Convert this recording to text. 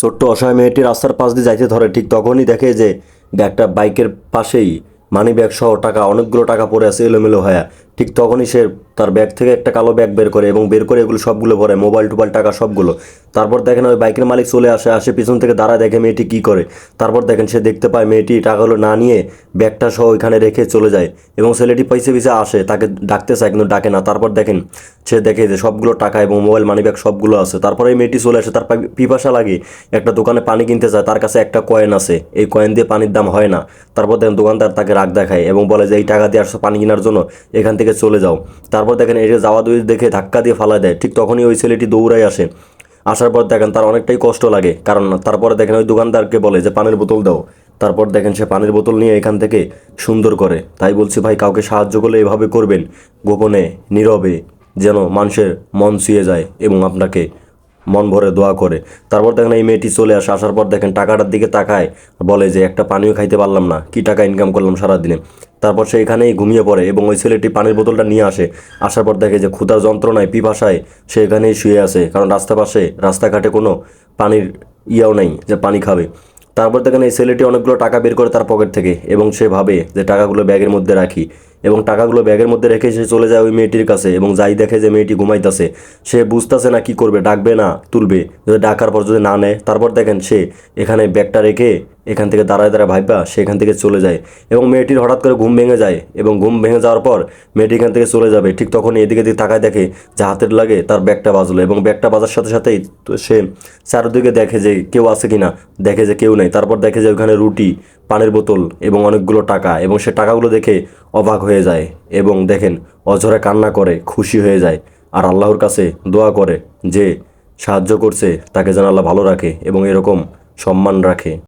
ছোট্ট অসহায় মেয়েটি রাস্তার পাশ দিয়ে যাইতে ধরে, ঠিক তখনই দেখে যে একটা বাইকের পাশেই মানি ব্যাগ সহ টাকা, অনেকগুলো টাকা পড়ে আছে এলোমেলো হয়ে। ঠিক তখনই সে তার ব্যাগ থেকে একটা কালো ব্যাগ বের করে এবং বের করে এগুলো সবগুলো ভরে, মোবাইল টোবাইল টাকা সবগুলো। তারপর দেখেন ওই বাইকের মালিক চলে আসে পিছন থেকে দাঁড়ায়, দেখে মেয়েটি কি করে। তারপর দেখেন সে দেখতে পায় মেয়েটি টাকাগুলো না নিয়ে ব্যাগটা সহ ওইখানে রেখে চলে যায় এবং ছেলেটি পিছে পিছে আসে, তাকে ডাকতে চায় কিন্তু ডাকে না। তারপর দেখেন সে দেখে যে সবগুলো টাকা এবং মোবাইল মানি ব্যাগ সবগুলো আছে। তারপরে এই মেয়েটি চলে আসে, তার পিপাসা লাগে, একটা দোকানে পানি কিনতে যায়, তার কাছে একটা কয়েন আছে, এই কয়েন দিয়ে পানির দাম হয় না। তারপর দেখেন দোকানদার তাকে রাগ দেখায় এবং বলে যে এই টাকা দিয়ে আসছো পানি কেনার জন্য, এখান থেকে চলে যাও। তারপর দেখেন এই যে যাওয়া দুই দেখে ধাক্কা দিয়ে ফালা দেয়। ঠিক তখনই ওই ছেলেটি দৌড়ায় আসে। আসার পর দেখেন তার অনেকটাই কষ্ট লাগে, কারণ তারপরে দেখেন ওই দোকানদারকে বলে যে পানির বোতল দাও। তারপর দেখেন সে পানির বোতল নিয়ে এখান থেকে সুন্দর করে। তাই বলছি ভাই, কাউকে সাহায্য করলে এভাবে করবেন, গোপনে, নীরবে, যেন মানুষের মন ছুঁয়ে যায় এবং আপনাকে মন ভরে দোয়া করে। তারপর দেখেন এই মেয়েটি চলে আসে। আসার পর দেখেন টাকাটার দিকে তাকায়, বলে যে একটা পানিও খাইতে পারলাম না, কি টাকা ইনকাম করলাম সারাদিনে। তারপর সে এখানেই ঘুমিয়ে পড়ে এবং ওই ছেলেটি পানির বোতলটা নিয়ে আসে। আসার পর দেখে যে ক্ষুধার যন্ত্রণায়, পিপাসায় সে এখানেই শুয়ে আছে, কারণ রাস্তাঘাটে কোনো পানির ইয়াও নেই যে পানি খাবে। তারপর দেখেন এই ছেলেটি অনেকগুলো টাকা বের করে তার পকেট থেকে এবং সে ভাবে যে টাকাগুলো ব্যাগের মধ্যে রাখি, এবং টাকাগুলো ব্যাগের মধ্যে রেখে সে চলে যায় ওই মেয়েটির কাছে এবং যাই দেখে যে মেয়েটি ঘুমাইতেছে। সে বুঝতেছে না কি করবে, ডাকবে না তুলবে, যদি ডাকার পর যদি না নেয়। তারপর দেখেন সে এখানে ব্যাগটা রেখে এখান থেকে দাঁড়ায় দাঁড়ায় ভাইবা সে এখান থেকে চলে যায় এবং মেয়েটির হঠাৎ করে ঘুম ভেঙে যায় এবং ঘুম ভেঙে যাওয়ার পর মেয়েটি এখান থেকে চলে যাবে। ঠিক তখন এদিকে দিকে তাকায়, দেখে যে হাতের লাগে তার ব্যাগটা বাজলো এবং ব্যাগটা বাজার সাথে সাথেই সে চারদিকে দেখে যে কেউ আছে কিনা, দেখে যে কেউ নেই। তারপর দেখে যে ওখানে রুটি, পানির বোতল এবং অনেকগুলো টাকা, এবং সে টাকাগুলো দেখে অবাক হয়ে যায় এবং দেখেন অঝরে কান্না করে, খুশি হয়ে যায় আর আল্লাহর কাছে দোয়া করে যে সাহায্য করছে তাকে যেন আল্লাহ ভালো রাখে এবং এরকম সম্মান রাখে।